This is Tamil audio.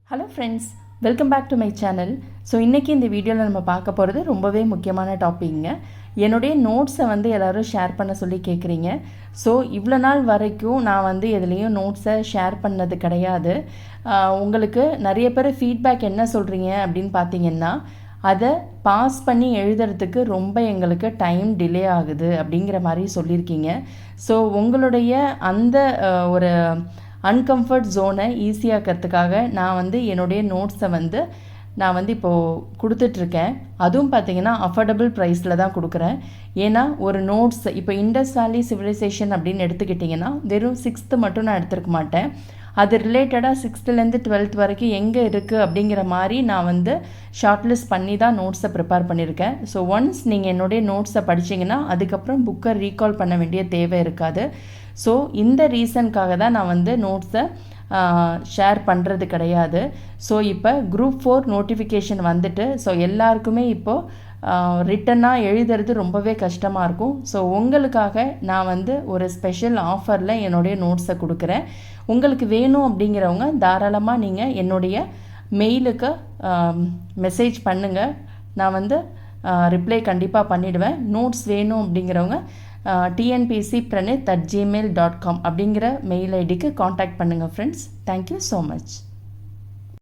Hello friends, welcome back to my channel. So இன்றைக்கி இந்த வீடியோவில் நம்ம பார்க்க போகிறது ரொம்பவே முக்கியமான டாப்பிக்ங்க. என்னுடைய நோட்ஸை எல்லோரும் ஷேர் பண்ண சொல்லி கேட்குறீங்க. ஸோ இவ்வளோ நாள் வரைக்கும் நான் எதுலேயும் நோட்ஸை ஷேர் பண்ணது கிடையாது. உங்களுக்கு நிறைய பேர் ஃபீட்பேக் என்ன சொல்கிறீங்க அப்படின்னு பார்த்தீங்கன்னா, அதை பாஸ் பண்ணி எழுதுறதுக்கு ரொம்ப எங்களுக்கு டைம் டிலே ஆகுது அப்படிங்கிற மாதிரி சொல்லியிருக்கீங்க. ஸோ உங்களுடைய அந்த ஒரு அன்கம்ஃபர்ட் ஜோனை ஈஸியாக்கிறதுக்காக நான் என்னுடைய நோட்ஸை நான் இப்போது கொடுத்துட்ருக்கேன். அதுவும் பார்த்திங்கன்னா அஃபோர்டபுள் ப்ரைஸில் தான் கொடுக்குறேன். ஏன்னா ஒரு நோட்ஸ் இப்போ இண்டஸ் வேலி சிவிலைசேஷன் அப்படின்னு எடுத்துக்கிட்டிங்கன்னா வெறும் 6th மட்டும் நான் எடுத்துருக்க மாட்டேன். அது ரிலேட்டடாக 6th-லேருந்து 12th வரைக்கும் எங்கே இருக்குது அப்படிங்கிற மாதிரி நான் ஷார்ட்லிஸ்ட் பண்ணி தான் நோட்ஸை ப்ரிப்பேர் பண்ணியிருக்கேன். ஸோ ஒன்ஸ் நீங்கள் என்னுடைய நோட்ஸை படிச்சிங்கன்னா அதுக்கப்புறம் புக்கை ரீகால் பண்ண வேண்டிய தேவை இருக்காது. ஸோ இந்த ரீசனுக்காக தான் நான் நோட்ஸை ஷேர் பண்ணுறது கிடையாது. ஸோ இப்போ குரூப் 4 நோட்டிஃபிகேஷன் வந்துட்டு ஸோ எல்லாருக்குமே இப்போது ரிட்டனாக எழுதுறது ரொம்பவே கஷ்டமாக இருக்கும். ஸோ உங்களுக்காக நான் ஒரு ஸ்பெஷல் ஆஃபரில் என்னுடைய நோட்ஸை கொடுக்குறேன். உங்களுக்கு வேணும் அப்படிங்கிறவங்க தாராளமாக நீங்கள் என்னுடைய மெயிலுக்கு மெசேஜ் பண்ணுங்கள். நான் ரிப்ளை கண்டிப்பாக பண்ணிவிடுவேன். நோட்ஸ் வேணும் அப்படிங்கிறவங்க tnpcpranith@gmail.com அப்படிங்கிற மெயில் ஐடிக்கு காண்டாக்ட் பண்ணுங்கள் ஃப்ரெண்ட்ஸ். Thank you so much.